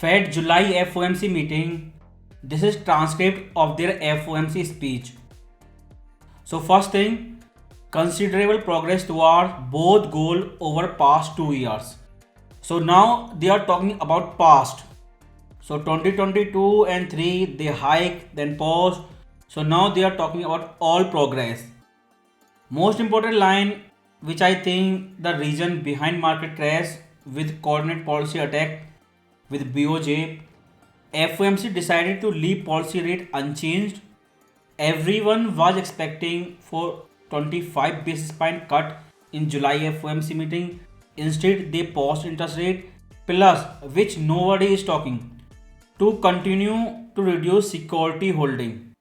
Fed July FOMC meeting. This is transcript of their FOMC speech. So first thing, considerable progress toward both goal over past 2 years. So now they are talking about past. So 2022 and 3 they hike then pause. So now they are talking about all progress. Most important line which I think the reason behind market crash with coordinate policy attack with BOJ, FOMC decided to leave policy rate unchanged. Everyone was expecting for 25 basis point cut in July FOMC meeting. Instead, they paused interest rate plus, which nobody is talking, to continue to reduce security holding.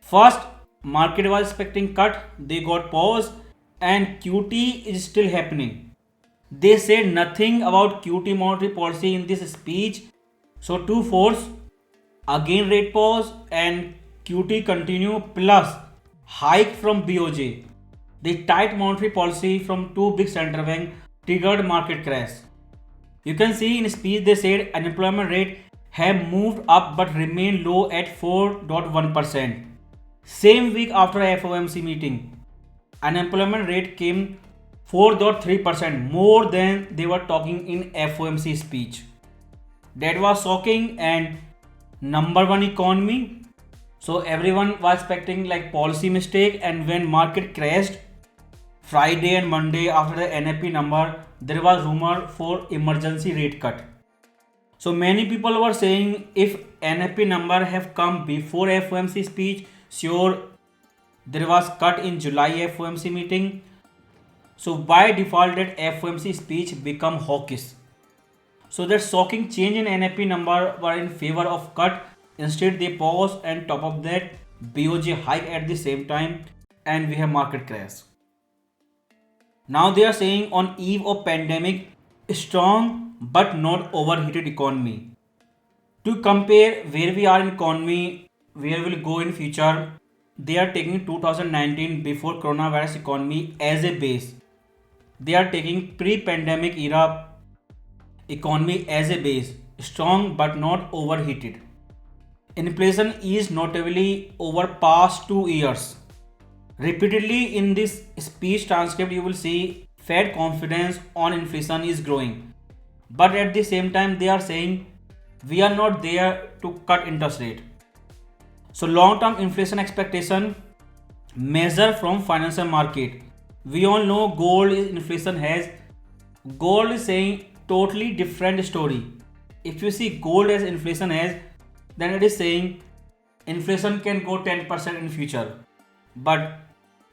First, market was expecting cut, they got pause, and QT is still happening. They said nothing about QT monetary policy in this speech. So to force again rate pause and QT continue plus hike from BOJ. The tight monetary policy from two big central bank triggered market crash. You can see in speech they said unemployment rate have moved up but remain low at 4.1%. Same week after FOMC meeting, unemployment rate came 4.3% more than they were talking in FOMC speech. That was shocking and number one economy. So everyone was expecting like policy mistake, and when market crashed Friday and Monday after the NFP number, there was rumor for emergency rate cut. So many people were saying if NFP number have come before FOMC speech, sure there was cut in July FOMC meeting. So by default that FOMC speech become hawkish. So that shocking change in NFP number were in favor of cut. Instead they pause, and top of that BOJ hike at the same time, and we have market crash. Now they are saying on eve of pandemic, strong but not overheated economy. To compare where we are in economy, where we'll go in future, they are taking 2019 before coronavirus economy as a base. They are taking pre-pandemic era economy as a base, strong but not overheated. Inflation is notably over past 2 years. Repeatedly in this speech transcript you will see Fed confidence on inflation is growing. But at the same time they are saying we are not there to cut interest rate. So long term inflation expectation measure from financial market. We all know gold is inflation has. Gold is saying totally different story. If you see gold as inflation has, then it is saying inflation can go 10% in future. But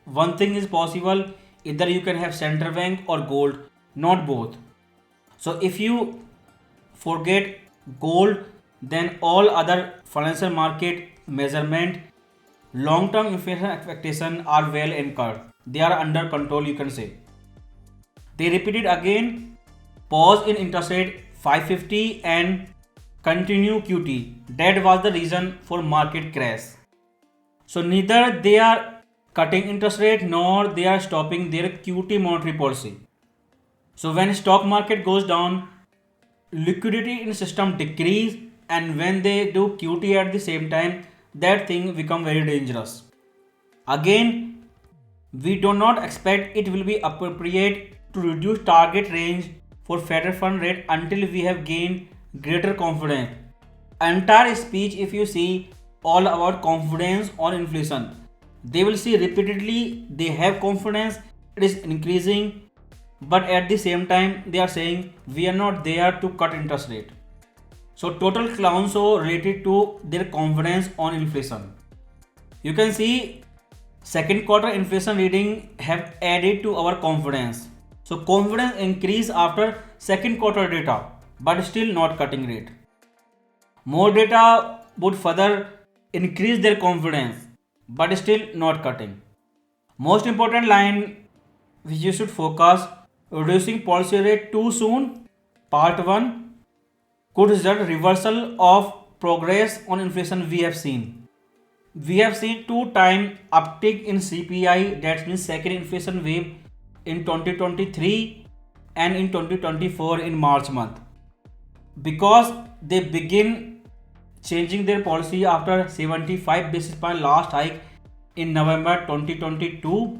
one thing is possible, either you can have central bank or gold, not both. So if you forget gold, then all other financial market measurement, long term inflation expectation are well anchored. They are under control, you can say. They repeated again, pause in interest rate 550 and continue QT. That was the reason for market crash. So neither they are cutting interest rate nor they are stopping their QT monetary policy. So when stock market goes down, liquidity in system decrease, and when they do QT at the same time, that thing become very dangerous. Again, we do not expect it will be appropriate to reduce target range for federal fund rate until we have gained greater confidence. Entire speech if you see all about confidence on inflation. They will see repeatedly they have confidence, it is increasing, but at the same time they are saying we are not there to cut interest rate. So total clown show related to their confidence on inflation. You can see second quarter inflation reading have added to our confidence. So confidence increase after second quarter data, but still not cutting rate. More data would further increase their confidence, but still not cutting. Most important line which you should focus, reducing policy rate too soon, part 1, could result reversal of progress on inflation we have seen. We have seen 2 time uptick in CPI, that means second inflation wave in 2023 and in 2024 in March month. Because they begin changing their policy after 75 basis point last hike in November 2022.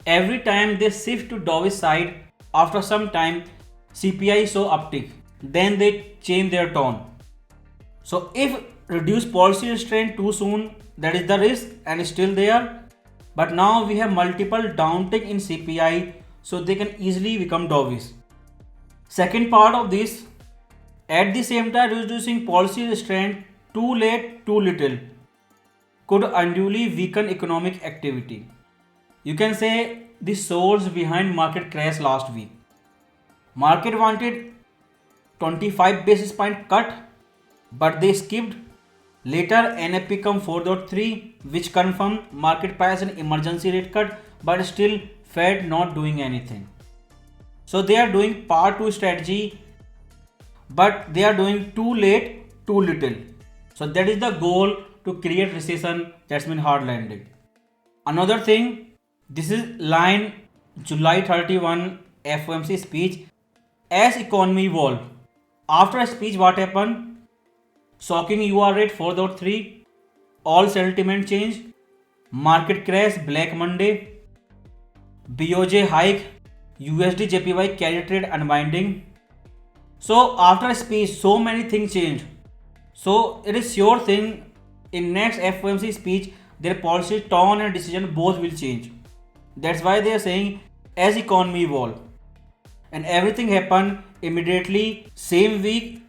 Every time they shift to dovish side, after some time CPI saw uptick, then they change their tone. So if reduce policy restraint too soon, that is the risk and is still there. But now we have multiple downtick in CPI, so they can easily become dovish. Second part of this, at the same time reducing policy restraint too late, too little could unduly weaken economic activity. You can say the source behind market crash last week. Market wanted 25 basis point cut, but they skipped. Later NFP come 4.3, which confirmed market price an emergency rate cut, but still Fed not doing anything. So they are doing part 2 strategy, but they are doing too late, too little. So that is the goal, to create recession, that's mean hard landing. Another thing, this is line July 31 FOMC speech. As economy evolved, after a speech what happened? Shocking UR rate 4.3, all sentiment change, market crash Black Monday, BOJ hike, USD JPY carry trade unwinding. So after a speech, so many things change. So it is sure thing, in next FOMC speech their policy tone and decision both will change. That's why they are saying as economy evolve, and everything happened immediately same week.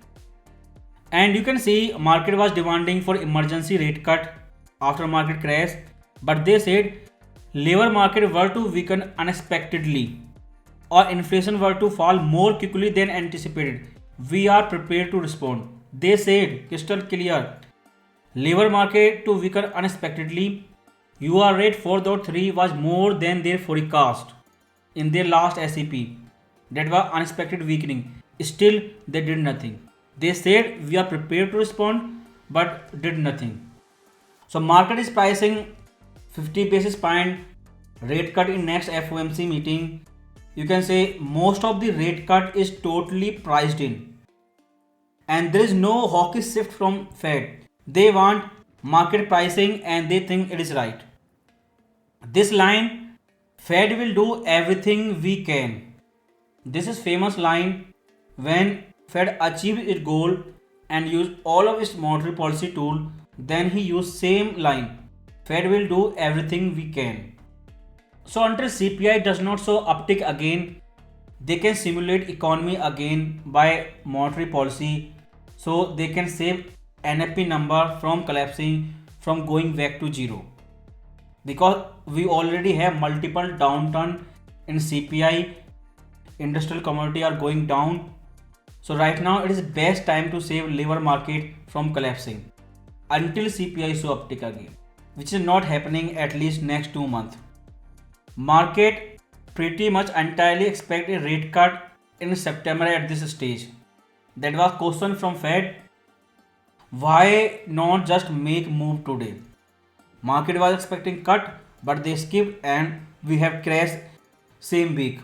And you can see market was demanding for emergency rate cut after market crash, but they said labor market were to weaken unexpectedly or inflation were to fall more quickly than anticipated. We are prepared to respond. They said crystal clear, labor market to weaken unexpectedly. UR rate 4.3 was more than their forecast in their last SEP. That was unexpected weakening. Still they did nothing. They said we are prepared to respond, but did nothing. So market is pricing 50 basis point rate cut in next FOMC meeting. You can say most of the rate cut is totally priced in, and there is no hawkish shift from Fed. They want market pricing and they think it is right. This line, Fed will do everything we can. This is famous line when Fed achieved its goal and used all of its monetary policy tool, then he used same line. Fed will do everything we can. So until CPI does not show uptick again, they can simulate economy again by monetary policy, so they can save NFP number from collapsing, from going back to zero. Because we already have multiple downturn in CPI, industrial commodity are going down. So right now it is best time to save labor market from collapsing until CPI show uptick again, which is not happening at least next 2 months. Market pretty much entirely expect a rate cut in September at this stage. That was question from Fed. Why not just make move today? Market was expecting cut, but they skipped and we have crashed same week.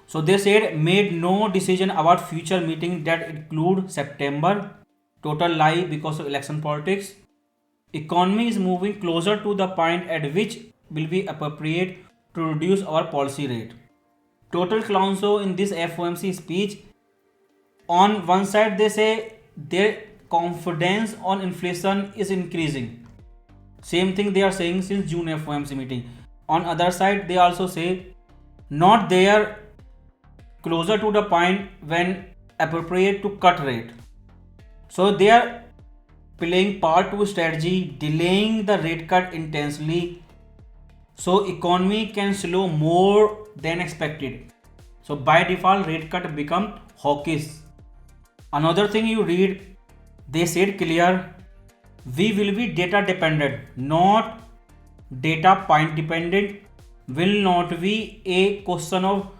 So they said made no decision about future meeting that include September. Total lie because of election politics. Economy is moving closer to the point at which will be appropriate to reduce our policy rate. Total clown show in this FOMC speech. On one side they say their confidence on inflation is increasing. Same thing they are saying since June FOMC meeting. On other side they also say not there, closer to the point when appropriate to cut rate. So they are playing part 2 strategy, delaying the rate cut intensely so economy can slow more than expected. So by default rate cut become hawkish. Another thing you read, they said clear, we will be data dependent, not data point dependent. Will not be a question of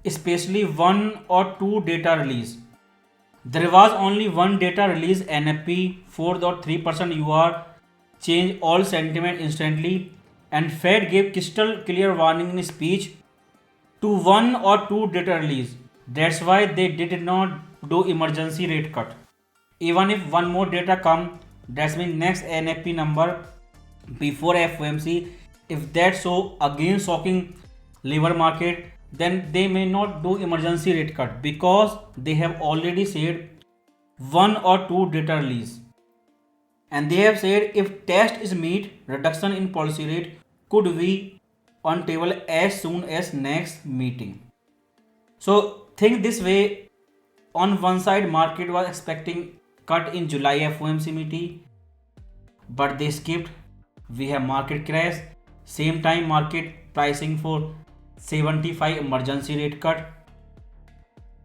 especially 1 or 2 data release. There was only one data release, NFP 4.3% UR change all sentiment instantly, and Fed gave crystal clear warning in speech to 1 or 2 data release. That's why they did not do emergency rate cut. even if one more data come, that's mean next NFP number before FOMC, if that show again shocking labor market, then they may not do emergency rate cut because they have already said one or two data release, and they have said if test is meet, reduction in policy rate could be on table as soon as next meeting. So think this way, on one side market was expecting cut in July FOMC meeting, but they skipped. We have market crash, same time market pricing for 75 emergency rate cut,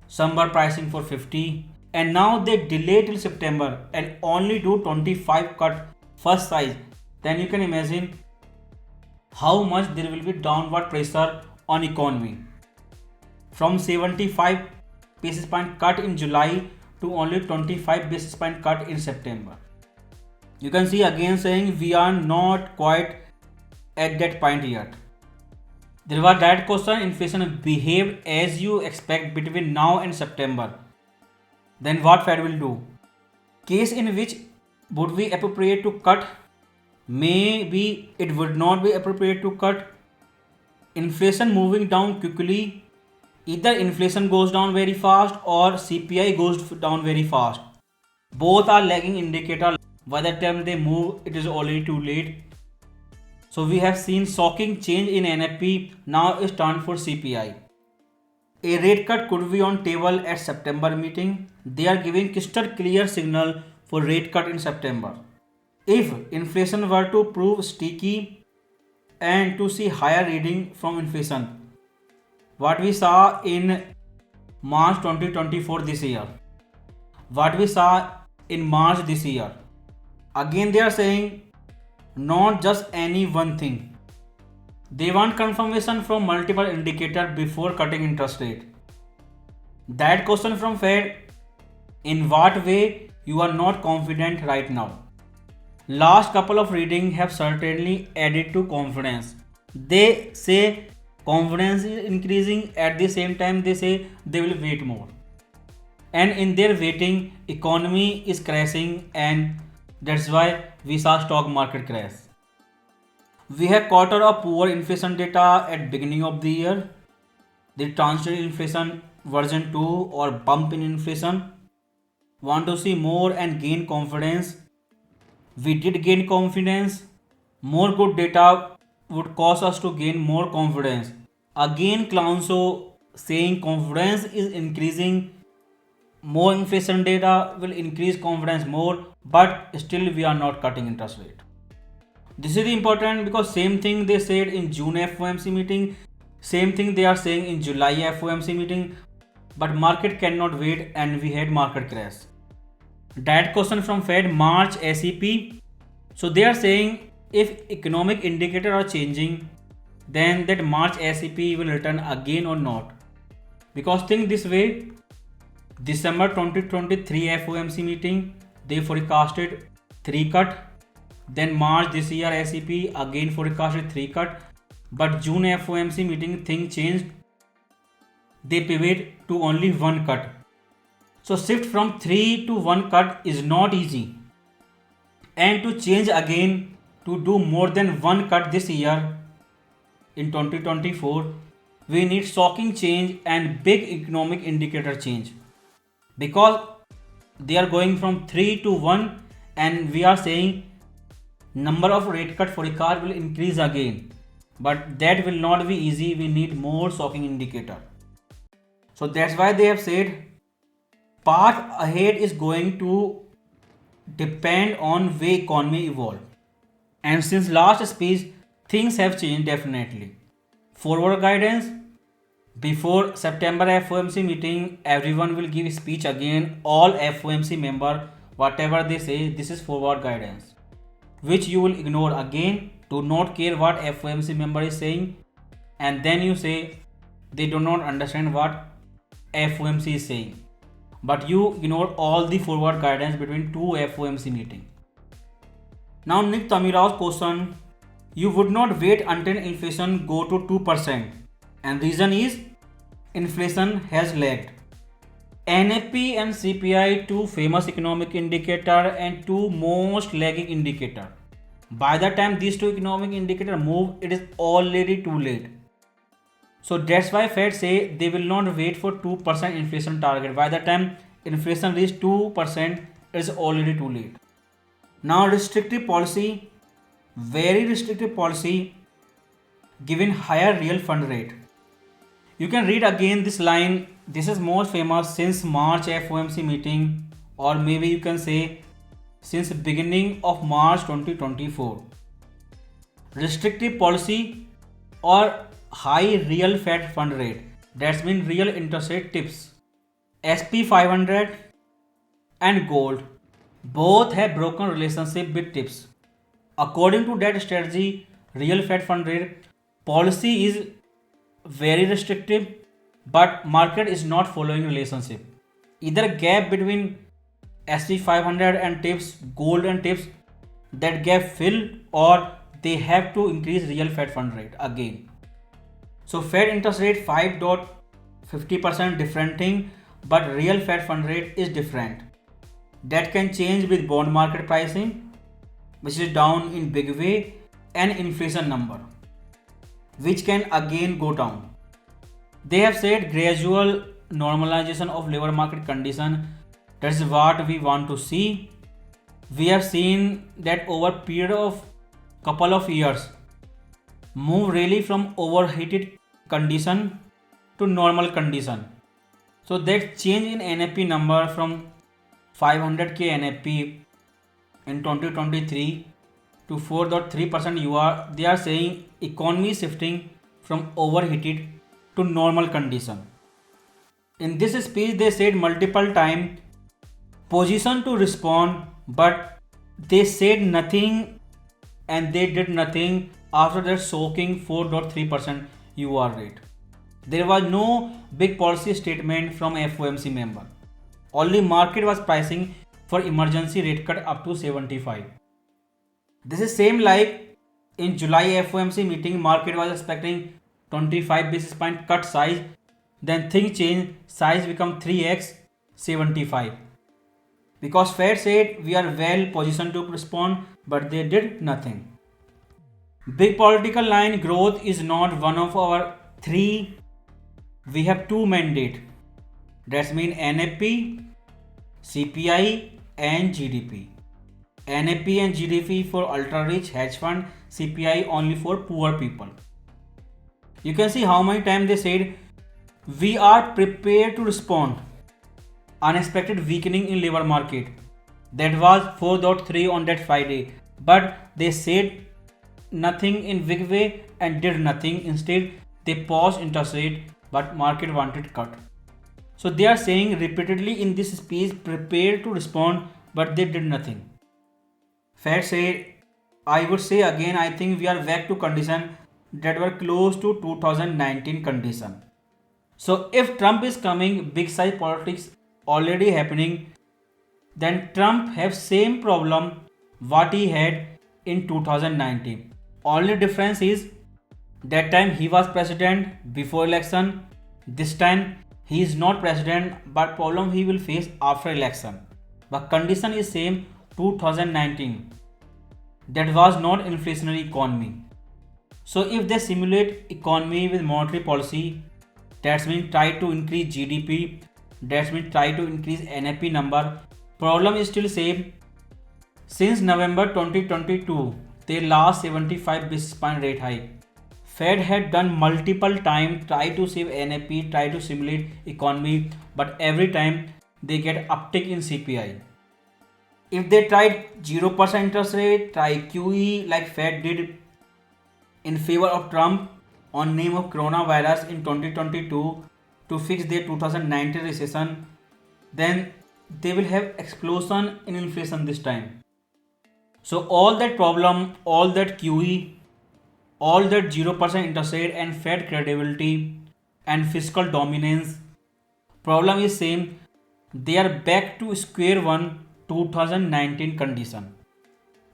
some were pricing for 50, and now they delay till September and only do 25 cut first size. Then you can imagine how much there will be downward pressure on economy, from 75 basis point cut in July to only 25 basis point cut in September. You can see again saying we are not quite at that point yet. There was that question, inflation behaved as you expect between now and September. Then what Fed will do? Case in which would be appropriate to cut? Maybe it would not be appropriate to cut. Inflation moving down quickly. Either inflation goes down very fast or CPI goes down very fast. Both are lagging indicator. By the time they move, it is already too late. So we have seen shocking change in NFP. Now it's time for CPI. A rate cut could be on table at September meeting. They are giving crystal clear signal for rate cut in September. If inflation were to prove sticky and to see higher reading from inflation, what we saw in March 2024 this year, what we saw in March this year, again they are saying not just any one thing. They want confirmation from multiple indicators before cutting interest rate. That question from Fed, in what way you are not confident right now? Last couple of readings have certainly added to confidence. They say confidence is increasing, at the same time they say they will wait more. And in their waiting, economy is crashing, and that's why we saw stock market crash. We have quarter of poor inflation data at beginning of the year. The transitory inflation version 2 or bump in inflation. Want to see more and gain confidence. We did gain confidence. More good data would cause us to gain more confidence. Again clown show saying confidence is increasing. More inflation data will increase confidence more, but still we are not cutting interest rate. This is important because same thing they said in June FOMC meeting, same thing they are saying in July FOMC meeting, but market cannot wait and we had market crash. That question from Fed, March SEP. So they are saying if economic indicators are changing, then that March SEP will return again or not. Because think this way, December 2023 FOMC meeting, they forecasted 3 cut. Then March this year SEP again forecasted 3 cut. But June FOMC meeting thing changed. They pivot to only 1 cut. So shift from 3 to 1 cut is not easy. And to change again to do more than 1 cut this year in 2024, we need shocking change and big economic indicator change. Because they are going from 3 to 1 and we are saying number of rate cut forecast will increase again. But that will not be easy. We need more shocking indicator. So that's why they have said path ahead is going to depend on way economy evolve. And since last speech, things have changed definitely. Forward guidance, before September FOMC meeting, everyone will give speech again. All FOMC member, whatever they say, this is forward guidance, which you will ignore again. Do not care what FOMC member is saying, and then you say they do not understand what FOMC is saying. But you ignore all the forward guidance between two FOMC meeting. Now Nick Tamirao's question, you would not wait until inflation go to 2%, and reason is inflation has lagged. NFP and CPI, two famous economic indicator and two most lagging indicator. By the time these two economic indicator move, it is already too late. So that's why Fed say they will not wait for 2% inflation target. By the time inflation reaches 2%, it is already too late. Now restrictive policy, very restrictive policy given higher real fund rate. You can read again this line. This is most famous since March FOMC meeting, or maybe you can say since beginning of March 2024. Restrictive policy or high real Fed fund rate, that's mean real interest rate tips. SP 500 and gold both have broken relationship with tips. According to that strategy, real Fed fund rate policy is very restrictive, but market is not following relationship. Either gap between SP 500 and tips, gold and tips, that gap fill, or they have to increase real Fed fund rate again. So Fed interest rate 5.50% different thing, but real Fed fund rate is different. That can change with bond market pricing, which is down in big way, and inflation number, which can again go down. They have said gradual normalization of labor market condition. That's what we want to see. We have seen that over period of couple of years, move really from overheated condition to normal condition. So that change in NFP number from 500k NFP in 2023 to 4.3% they are saying economy shifting from overheated to normal condition. In this speech they said multiple times position to respond, but they said nothing and they did nothing after that shocking 4.3% UR rate. There was no big policy statement from FOMC member. Only market was pricing for emergency rate cut up to 75. This is same like in July FOMC meeting, market was expecting 25 basis point cut size, then thing change, size become 3x 75. Because Fed said we are well positioned to respond, but they did nothing. Big political line, growth is not one of our three. We have two mandate. That's mean NFP, CPI and GDP. NFP and GDP for ultra rich hedge fund, CPI only for poor people. You can see how many times they said we are prepared to respond. Unexpected weakening in labor market. That was 4.3 on that Friday. But they said nothing in big way and did nothing. Instead, they paused interest rate, but market wanted cut. So they are saying repeatedly in this speech, prepared to respond, but they did nothing. Fed said, I would say again, I think we are back to condition that were close to 2019 condition. So if Trump is coming, big size politics already happening, then Trump have same problem what he had in 2019. Only difference is that time he was president before election. This time he is not president, but problem he will face after election. But condition is same 2019. That was not inflationary economy. So if they simulate economy with monetary policy, that means try to increase GDP, that means try to increase NFP number. Problem is still same. Since November 2022, they last 75 basis point rate hike. Fed had done multiple times, try to save NFP, try to simulate economy, but every time they get uptick in CPI. If they tried 0% interest rate, try QE like Fed did in favor of Trump on name of coronavirus in 2022 to fix their 2019 recession, then they will have explosion in inflation this time. So all that problem, all that QE, all that 0% interest rate and Fed credibility and fiscal dominance, problem is same. They are back to square one 2019 condition.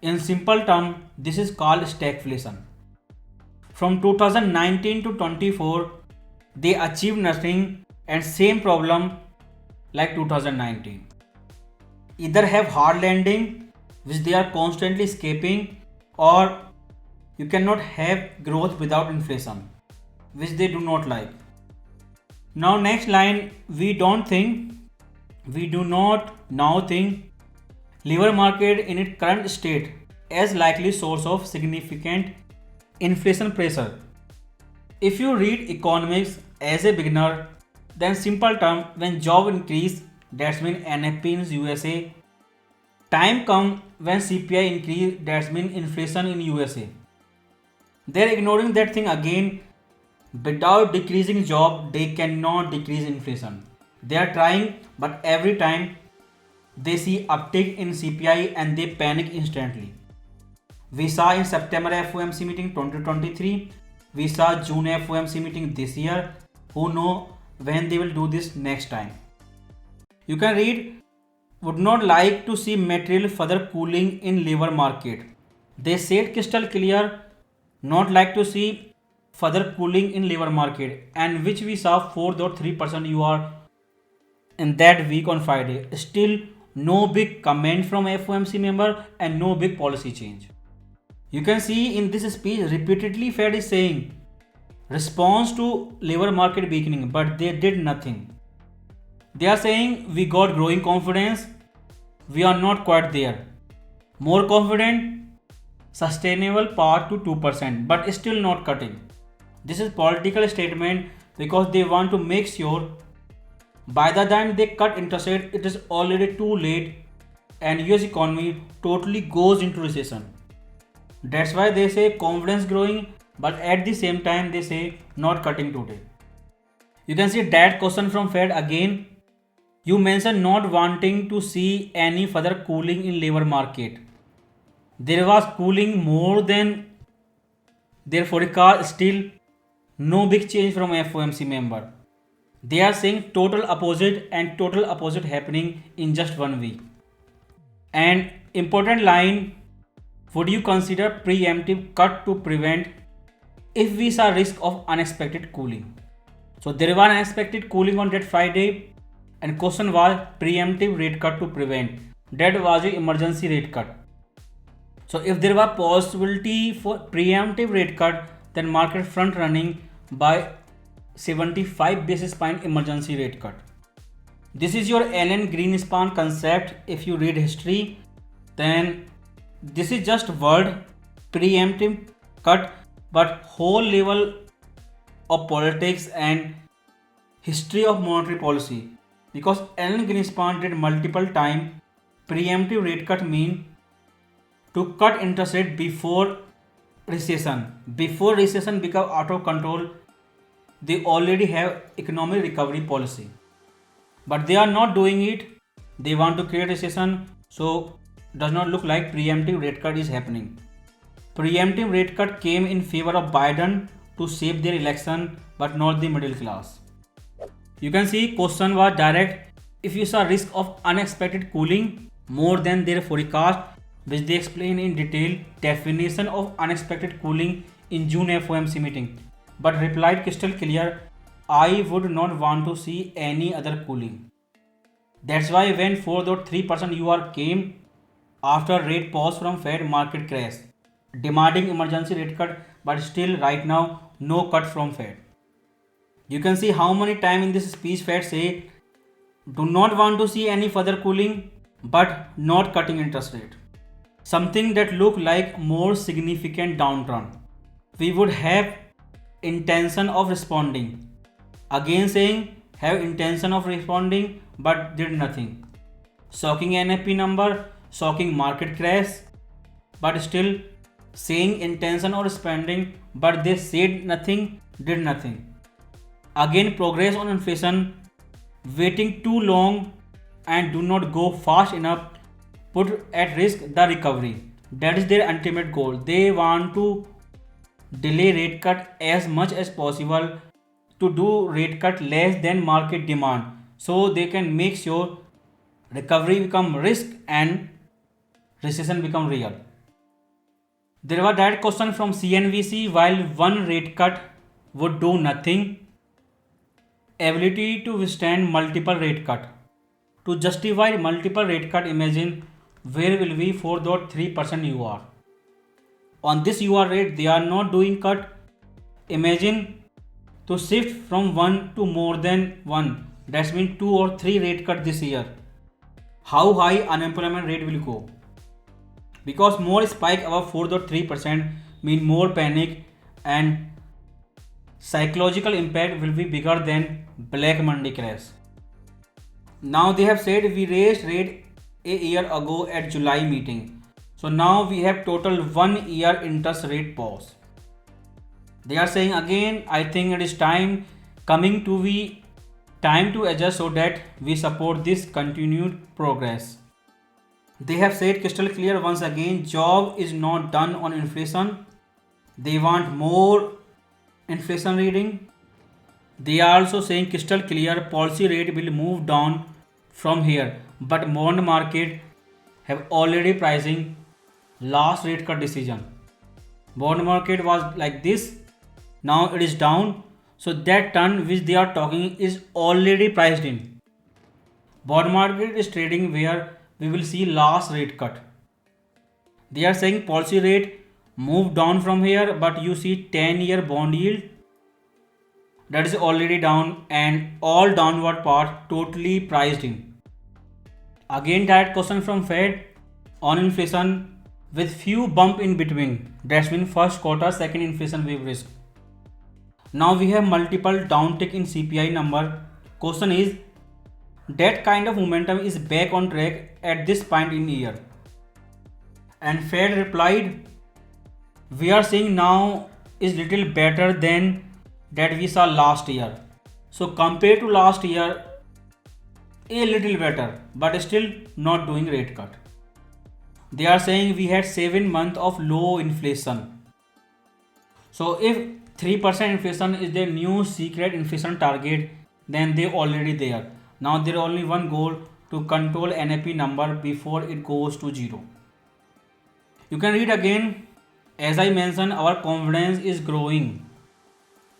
In simple term, this is called stagflation. From 2019 to 24, they achieved nothing and same problem like 2019. Either have hard landing, which they are constantly escaping, or you cannot have growth without inflation, which they do not like. Now next line, we do not now think labor market in its current state as likely source of significant inflation pressure. If you read economics as a beginner, then simple term when job increase, that's mean NFP in USA. Time come when CPI increase, that's mean inflation in USA. They're ignoring that thing again. Without decreasing job, they cannot decrease inflation. They are trying, but every time they see uptick in CPI and they panic instantly. We saw in September FOMC meeting 2023. We saw June FOMC meeting this year. Who know when they will do this next time? You can read, would not like to see material further cooling in labor market. They said crystal clear, not like to see further cooling in labor market, and which we saw 4.3% you are in that week on Friday. Still no big comment from FOMC member and no big policy change. You can see in this speech repeatedly Fed is saying response to labor market weakening, but they did nothing. They are saying we got growing confidence, we are not quite there. More confident, sustainable path to 2%, but still not cutting. This is political statement because they want to make sure by the time they cut interest rate, it is already too late and US economy totally goes into recession. That's why they say confidence growing, but at the same time they say not cutting today. You can see that question from Fed again. You mentioned not wanting to see any further cooling in labor market. There was cooling more than their forecast, still no big change from FOMC member. They are saying total opposite and total opposite happening in just 1 week. And important line, would you consider preemptive cut to prevent if we saw risk of unexpected cooling? So there was unexpected cooling on that Friday and question was preemptive rate cut to prevent. That was an emergency rate cut. So if there was possibility for preemptive rate cut, then market front running by 75 basis point emergency rate cut. This is your Alan Greenspan concept. If you read history, then this is just word preemptive cut, but whole level of politics and history of monetary policy. Because Alan Greenspan did multiple time preemptive rate cut mean to cut interest rate before recession. Before recession become out of control, they already have economic recovery policy. But they are not doing it. They want to create recession, so does not look like preemptive rate cut is happening. Preemptive rate cut came in favor of Biden to save their election, but not the middle class. You can see question was direct. If you saw risk of unexpected cooling more than their forecast, which they explain in detail definition of unexpected cooling in June FOMC meeting, but replied crystal clear, I would not want to see any other cooling. That's why when 4.3% UR came after rate pause from Fed, market crash, demanding emergency rate cut, but still right now no cut from Fed. You can see how many times in this speech Fed say do not want to see any further cooling but not cutting interest rate. Something that look like more significant downturn. We would have intention of responding. Again saying have intention of responding but did nothing. Shocking NFP number, shocking market crash, but still saying intention of spending, but they said nothing, did nothing. Again progress on inflation, waiting too long and do not go fast enough, put at risk the recovery. That is their ultimate goal. They want to delay rate cut as much as possible, to do rate cut less than market demand, so they can make sure recovery become risk and recession become real. There was that question from CNBC, while one rate cut would do nothing, ability to withstand multiple rate cut. To justify multiple rate cut, imagine where will be 4.3% UR. On this UR rate, they are not doing cut. Imagine to shift from 1 to more than 1. That means 2 or 3 rate cut this year. How high unemployment rate will go? Because more spike above 4.3% mean more panic and psychological impact will be bigger than Black Monday crash. Now they have said we raised rate a year ago at July meeting. So now we have total 1 year interest rate pause. They are saying again, I think it is time coming to be time to adjust so that we support this continued progress. They have said crystal clear once again, job is not done on inflation. They want more inflation reading. They are also saying crystal clear policy rate will move down from here, but bond market have already pricing last rate cut decision. Bond market was like this, now it is down, so that turn which they are talking is already priced in. Bond market is trading where we will see last rate cut. They are saying policy rate move down from here, but you see 10-year bond yield that is already down and all downward part totally priced in. Again that question from Fed on inflation with few bump in between. That's mean first quarter second inflation wave risk. Now we have multiple downtick in CPI number. Question is that kind of momentum is back on track at this point in year. And Fed replied, we are seeing now is little better than that we saw last year. So compared to last year, a little better, but still not doing rate cut. They are saying we had 7 months of low inflation. So if 3% inflation is their new secret inflation target, then they already there. Now there is only one goal to control NAP number before it goes to zero. You can read again. As I mentioned, our confidence is growing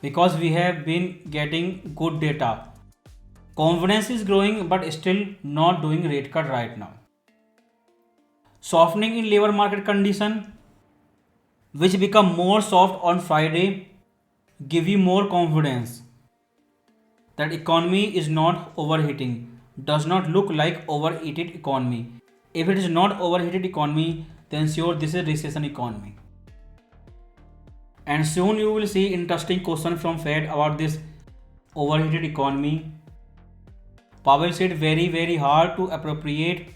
because we have been getting good data. Confidence is growing but still not doing rate cut right now. Softening in labor market condition which become more soft on Friday give you more confidence that economy is not overheating. Does not look like overheated economy. If it is not overheated economy, then sure this is recession economy. And soon you will see interesting question from Fed about this overheated economy. Powell said very hard to appropriate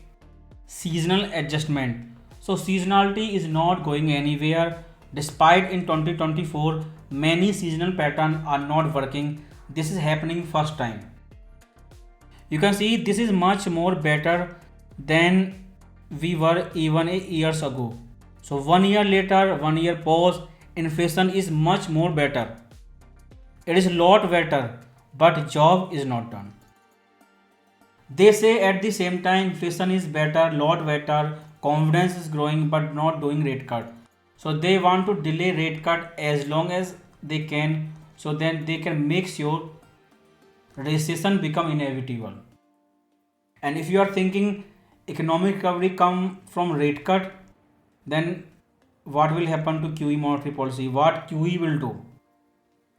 seasonal adjustment. So seasonality is not going anywhere. Despite in 2024 many seasonal patterns are not working. This is happening first time. You can see this is much more better than we were even a years ago. So 1 year later, 1 year pause, inflation is much more better. It is a lot better, but job is not done. They say at the same time inflation is better, lot better, confidence is growing but not doing rate cut. So they want to delay rate cut as long as they can, so then they can make sure recession become inevitable. And if you are thinking economic recovery come from rate cut, then what will happen to QE monetary policy? What QE will do?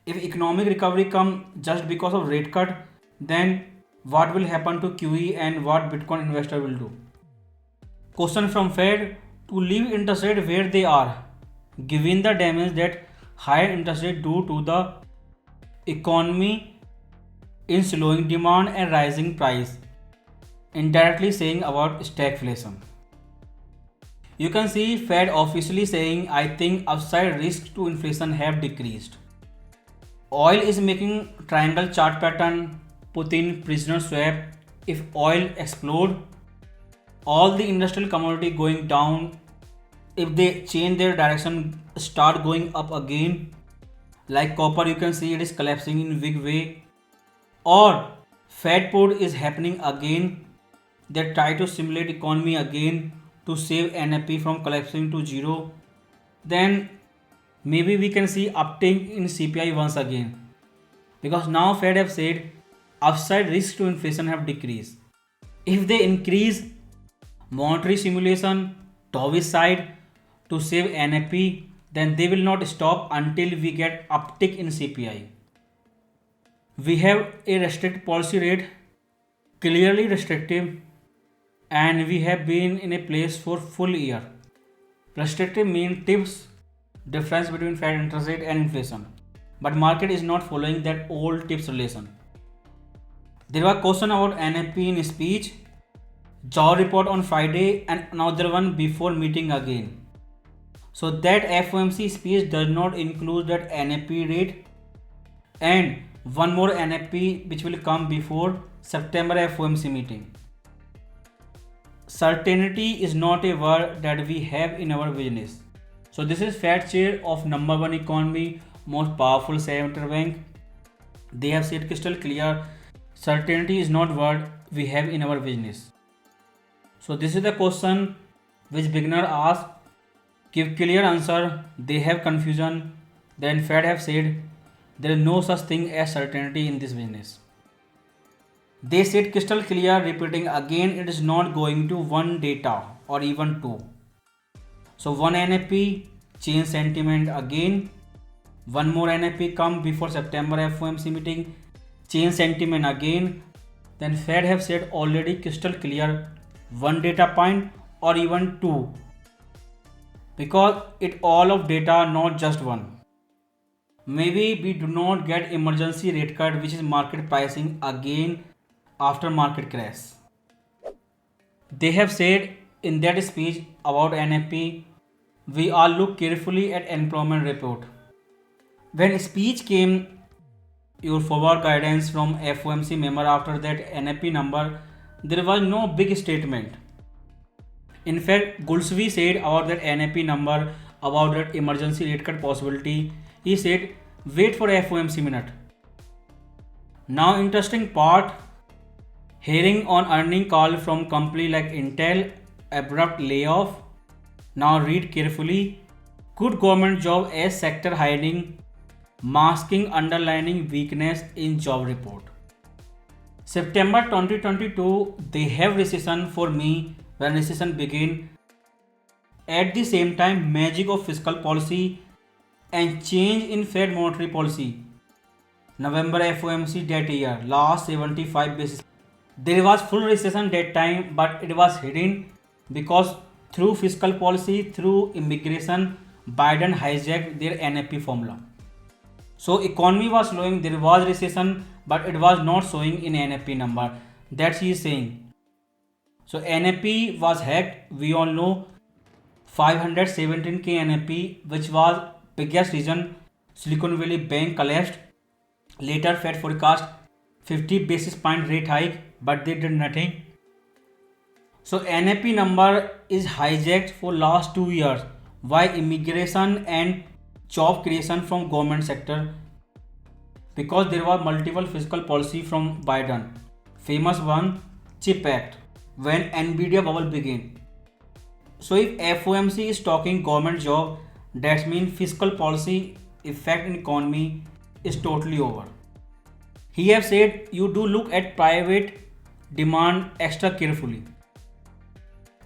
If economic recovery come just because of rate cut, then what will happen to QE and what Bitcoin investor will do? Question from Fed to leave interest rate where they are, given the damage that higher interest rate do to the economy in slowing demand and rising price, indirectly saying about stagflation. You can see Fed officially saying, I think upside risks to inflation have decreased. Oil is making triangle chart pattern, put in prisoner swap. If oil explode, all the industrial commodity going down. If they change their direction, start going up again. Like copper, you can see it is collapsing in big way. Or Fed put is happening again. They try to simulate economy again to save NAP from collapsing to zero. Then maybe we can see uptick in CPI once again. Because now Fed have said upside risks to inflation have decreased. If they increase monetary simulation dovish side to save NFP, then they will not stop until we get uptick in CPI. We have a restricted policy rate, clearly restrictive, and we have been in a place for full year. Restrictive means tips difference between Fed interest rate and inflation, but market is not following that old tips relation. There was question about NFP in speech, job report on Friday, and another one before meeting again. So that FOMC speech does not include that NFP rate, and one more NFP which will come before September FOMC meeting. Certainty is not a word that we have in our business. So this is Fed chair of number one economy, most powerful central bank. They have said crystal clear, certainty is not word we have in our business. So this is the question which beginner ask, give clear answer, they have confusion. Then Fed have said there is no such thing as certainty in this business. They said crystal clear, repeating again, it is not going to one data or even two. So one NFP change sentiment again. One more NFP come before September FOMC meeting, change sentiment again. Then Fed have said already crystal clear, one data point or even two, because it all of data, not just one. Maybe we do not get emergency rate cut, which is market pricing again after market crash. They have said in that speech about NFP, we all look carefully at employment report. When speech came, your forward guidance from FOMC member after that NFP number, there was no big statement. In fact, Gulsvi said about that NFP number, about that emergency rate cut possibility, he said, wait for FOMC minute. Now interesting part, hearing on earning call from company like Intel, abrupt layoff. Now read carefully, good government job as sector hiding, masking underlying weakness in job report. September 2022, they have recession for me when recession begin. At the same time, magic of fiscal policy and change in Fed monetary policy. November FOMC that year, last 75 basis. There was full recession that time, but it was hidden because through fiscal policy, through immigration, Biden hijacked their NFP formula. So economy was slowing, there was recession, but it was not showing in NFP number. That he is saying. So NFP was hacked. We all know 517k NFP, which was biggest reason Silicon Valley Bank collapsed. Later Fed forecast 50 basis point rate hike, but they did nothing. So NFP number is hijacked for last 2 years. Why? Immigration and job creation from government sector, because there was multiple fiscal policy from Biden. Famous one, Chip Act, when Nvidia bubble began. So if FOMC is talking government job, that means fiscal policy effect in economy is totally over. He have said you do look at private demand extra carefully,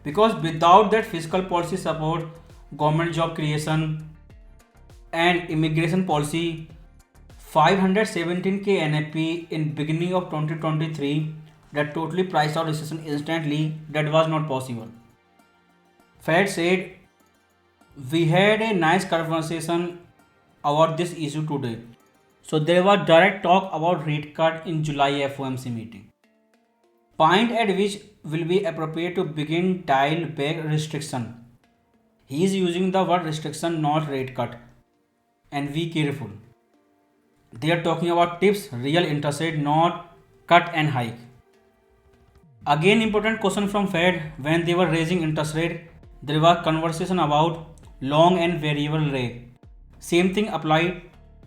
because without that fiscal policy support, government job creation and immigration policy, 517k NFP in beginning of 2023, that totally priced out recession instantly, that was not possible. Fed said we had a nice conversation about this issue today. So there was direct talk about rate cut in July FOMC meeting. Point at which will be appropriate to begin dial back restriction. He is using the word restriction, not rate cut. And be careful. They are talking about tips, real interest rate, not cut and hike. Again, important question from Fed, when they were raising interest rate, there was conversation about long and variable rate. Same thing applied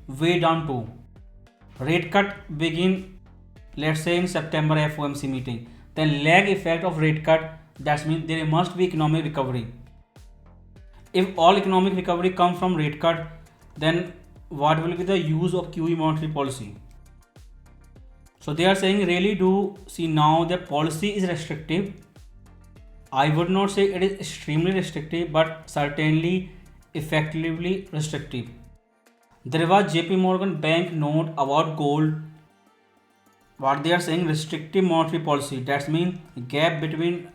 way down to. Rate cut begin, let's say in September FOMC meeting. Then lag effect of rate cut, that means there must be economic recovery. If all economic recovery come from rate cut, then what will be the use of QE monetary policy? So they are saying really do see now the policy is restrictive. I would not say it is extremely restrictive, but certainly effectively restrictive. There was JP Morgan Bank note about gold. What they are saying restrictive monetary policy. That means gap between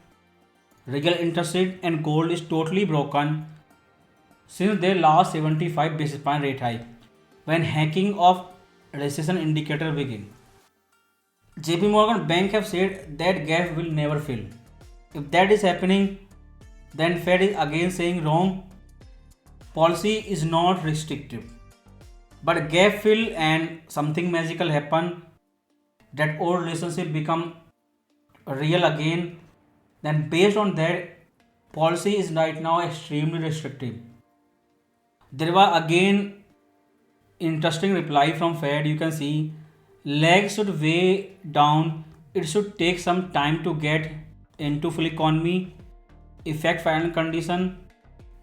real interest rate and gold is totally broken since their last 75 basis point rate hike when hacking of recession indicator begin. JP Morgan Bank have said that gap will never fill. If that is happening, then Fed is again saying wrong. Policy is not restrictive. But gap fill and something magical happen, that old relationship become real again, then based on that, policy is right now extremely restrictive. There was again interesting reply from Fed. You can see legs should weigh down. It should take some time to get into full economy, affect financial condition,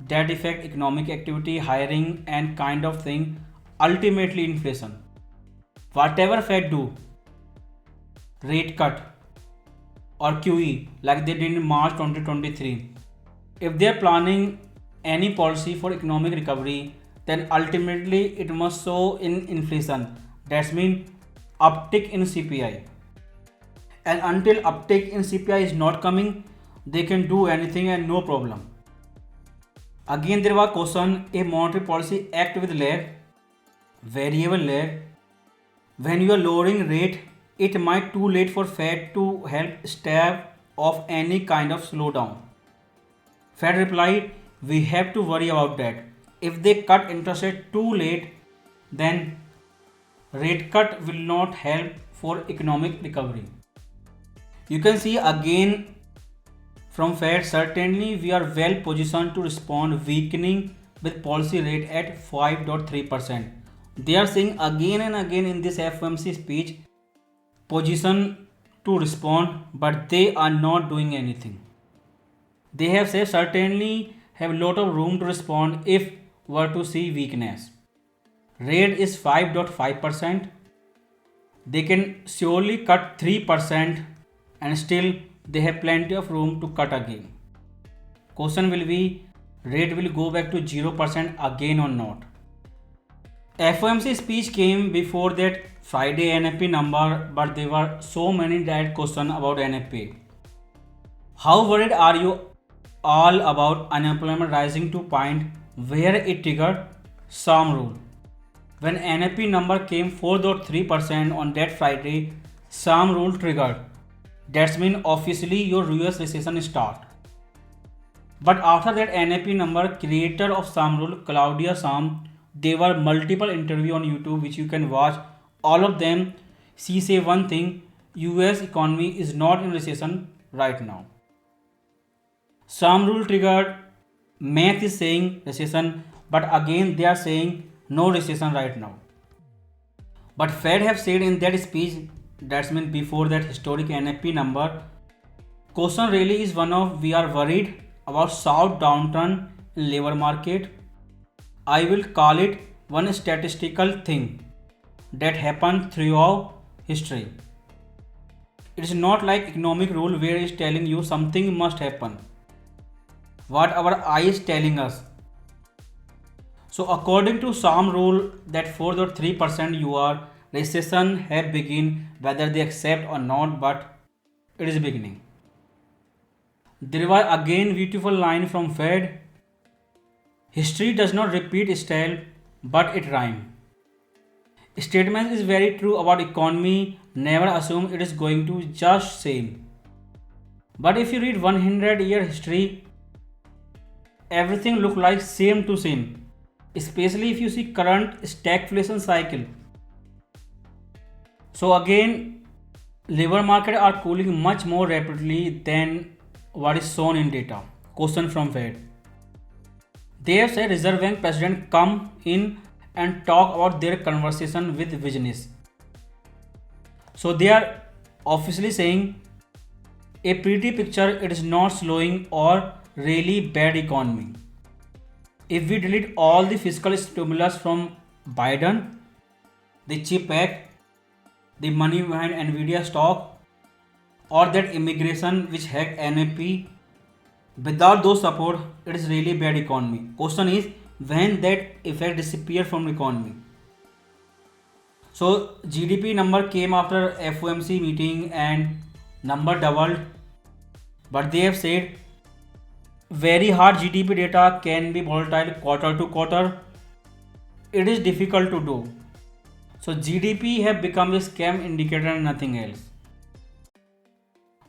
that affect economic activity, hiring, and kind of thing. Ultimately, inflation. Whatever Fed do, rate cut or QE like they did in March 2023. If they are planning any policy for economic recovery, then ultimately it must show in inflation. That means uptick in CPI. And until uptick in CPI is not coming, they can do anything and no problem. Again, there was question: a monetary policy act with lag, variable lag. When you are lowering rate, it might too late for Fed to help stave off any kind of slowdown. Fed replied, we have to worry about that. If they cut interest rate too late, then rate cut will not help for economic recovery. You can see again from Fed, certainly we are well positioned to respond weakening with policy rate at 5.3%. They are saying again and again in this FOMC speech, position to respond, but they are not doing anything. They have said certainly have a lot of room to respond if were to see weakness. Rate is 5.5%. They can surely cut 3% and still they have plenty of room to cut again. Question will be rate will go back to 0% again or not. FOMC speech came before that Friday NFP number, but there were so many direct questions about NFP. How worried are you all about unemployment rising to point where it triggered SARM rule? When NFP number came 4.3% on that Friday, SARM rule triggered. That means officially your US recession start. But after that NFP number, creator of SARM rule, Claudia Sahm, there were multiple interviews on YouTube which you can watch. All of them, she say one thing: US economy is not in recession right now. SARM rule triggered, math is saying recession, but again they are saying no recession right now. But Fed have said in that speech, that's mean before that historic NFP number, question really is one of we are worried about south downturn in labor market. I will call it one statistical thing that happened throughout history. It is not like economic rule where it is telling you something must happen. What our eye is telling us. So according to SARM rule that 4.3% your recession have begin whether they accept or not, but it is beginning. There was again beautiful line from Fed. History does not repeat itself, but it rhyme. Statement is very true about economy. Never assume it is going to just same. But if you read 100-year history, everything look like same to same. Especially if you see current stagflation cycle. So again, labor market are cooling much more rapidly than what is shown in data. Question from Fed. They have said Reserve Bank President come in and talk about their conversation with business. So they are officially saying a pretty picture, it is not slowing or really bad economy. If we delete all the fiscal stimulus from Biden, the CHIP Act, the money behind Nvidia stock, or that immigration which hacked NAP. Without those support, it is really bad economy. Question is when that effect disappear from the economy. So GDP number came after FOMC meeting and number doubled, but they have said very hard GDP data can be volatile quarter to quarter. It is difficult to do. So GDP have become a scam indicator and nothing else.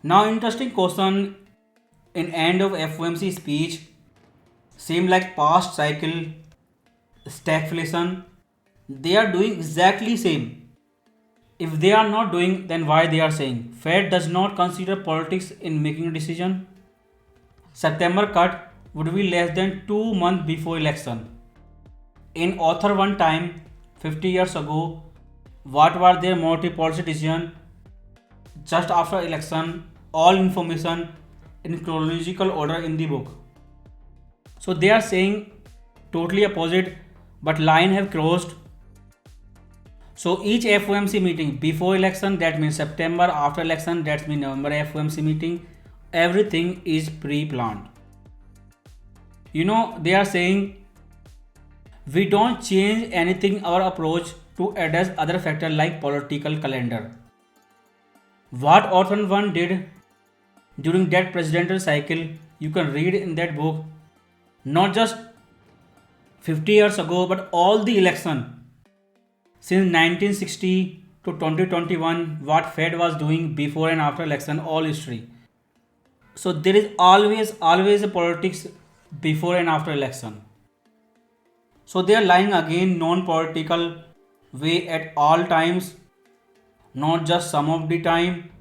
Now interesting question in end of FOMC speech, same like past cycle stagflation, they are doing exactly same. If they are not doing, then why they are saying Fed does not consider politics in making a decision? September cut would be less than 2 months before election. In author one time, 50 years ago, what were their monetary policy decision? Just after election, all information in chronological order in the book. So they are saying totally opposite, but line have crossed. So each FOMC meeting before election, that means September, after election, that means November FOMC meeting, everything is pre-planned. They are saying we don't change anything our approach to address other factors like political calendar. What Orthan 1 did during that presidential cycle, you can read in that book, not just 50 years ago, but all the election since 1960 to 2021, what Fed was doing before and after election, all history. So there is always a politics before and after election. So they are lying again non-political way at all times, not just some of the time.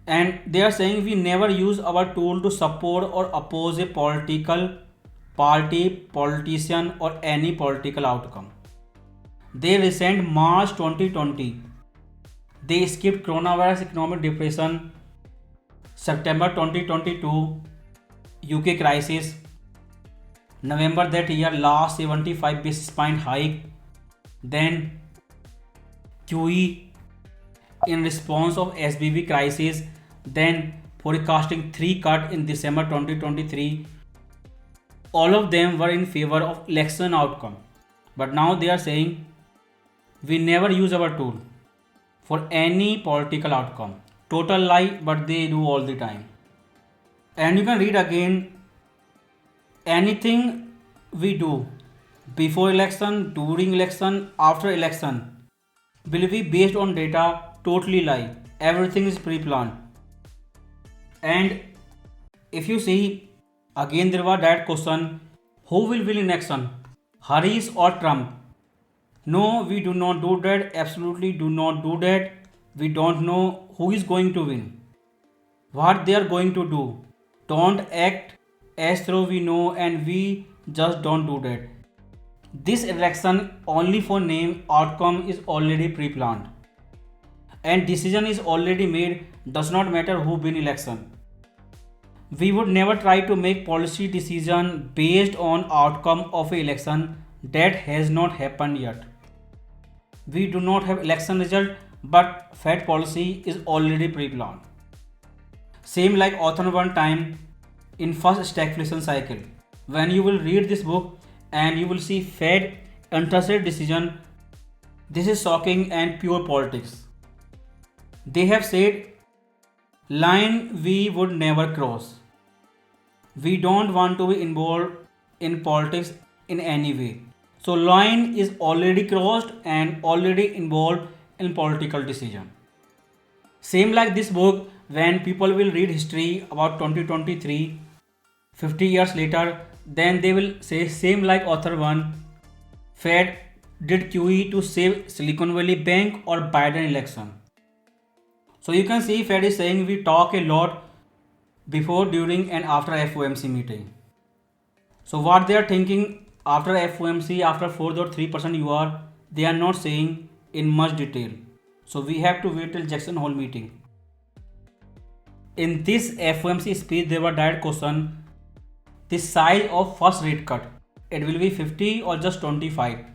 And they are saying we never use our tool to support or oppose a political party, politician, or any political outcome. They resent March 2020. They skipped coronavirus economic depression, September 2022, UK crisis, November that year last 75 basis point hike, then QE in response of SBB crisis, then forecasting 3 cut in December 2023. All of them were in favor of election outcome. But now they are saying we never use our tool for any political outcome. Total lie, but they do all the time. And you can read again, anything we do before election, during election, after election will be based on data, totally lie. Everything is pre-planned. And if you see, again there was that question, who will win in election, Harris or Trump? No, we do not do that. Absolutely do not do that. We don't know who is going to win. What they are going to do. Don't act as though we know, and we just don't do that. This election only for name, outcome is already pre-planned. And decision is already made, does not matter who win election. We would never try to make policy decision based on outcome of an election that has not happened yet. We do not have election result, but Fed policy is already pre-planned. Same like author one time in first stagflation cycle. When you will read this book and you will see Fed interest rate decision, this is shocking and pure politics. They have said line we would never cross. We don't want to be involved in politics in any way. So line is already crossed and already involved in political decision. Same like this book, when people will read history about 2023, 50 years later, then they will say same like author 1, Fed did QE to save Silicon Valley Bank or Biden election. So you can see Fed is saying we talk a lot before, during and after FOMC meeting. So what they are thinking after FOMC, after 4.3% UR, they are not saying in much detail. So we have to wait till Jackson Hole meeting. In this FOMC speech, there were direct question, the size of first rate cut, it will be 50 or just 25.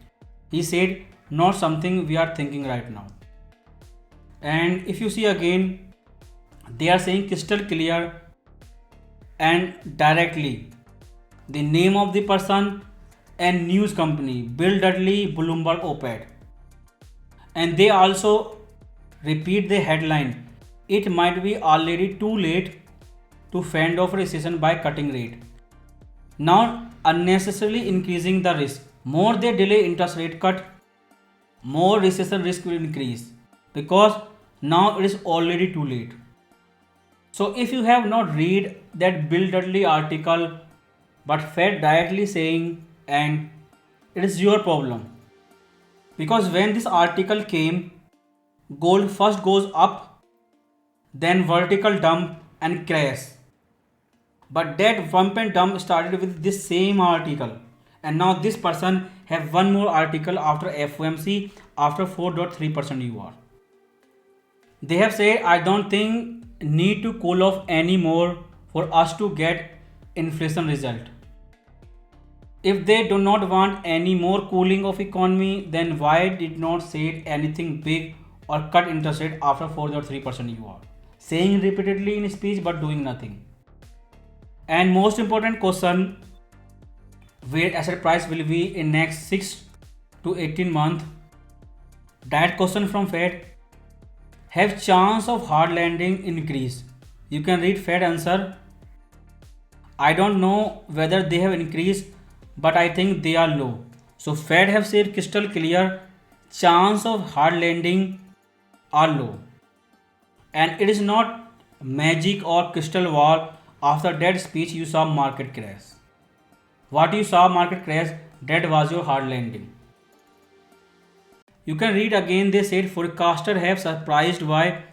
He said not something we are thinking right now. And if you see again, they are saying crystal clear and directly the name of the person and news company, Bill Dudley, Bloomberg Op-ed. And they also repeat the headline, it might be already too late to fend off recession by cutting rate, now unnecessarily increasing the risk. More they delay interest rate cut, more recession risk will increase, because now it is already too late. So if you have not read that Bill Dudley article but Fed directly saying, and it is your problem, because when this article came, gold first goes up, then vertical dump and crash. But that bump and dump started with this same article, and now this person have one more article after FOMC after 4.3% UR. They have said, I don't think need to cool off anymore for us to get inflation result. If they do not want any more cooling of economy, then why did not say anything big or cut interest rate after 4.3% UR? Saying repeatedly in speech but doing nothing. And most important question, where asset price will be in next 6 to 18 months. That question from Fed, have chance of hard landing increase? You can read Fed answer. I don't know whether they have increased, but I think they are low. So Fed have said crystal clear, chance of hard landing are low. And it is not magic or crystal ball. After that speech you saw market crash. What you saw market crash, that was your hard landing. You can read again, they said forecasters have surprised by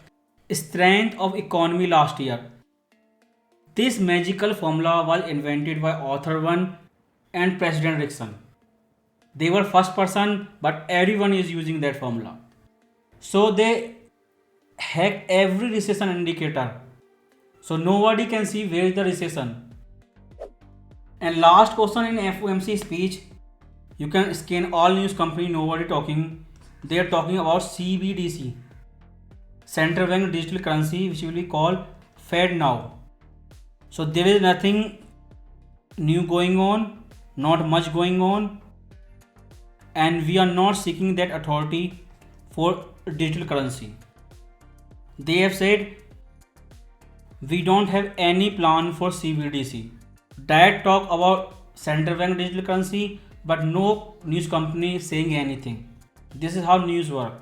strength of economy last year. This magical formula was invented by Author 1 and President Nixon. They were first person, but everyone is using that formula. So they hacked every recession indicator. So nobody can see where is the recession. And last question in FOMC speech, you can scan all news company, nobody talking. They are talking about CBDC, Central Bank Digital Currency, which will be called Fed now. So there is nothing new going on, not much going on, and we are not seeking that authority for digital currency. They have said we don't have any plan for CBDC. That talk about central bank digital currency, but no news company saying anything. This is how news work.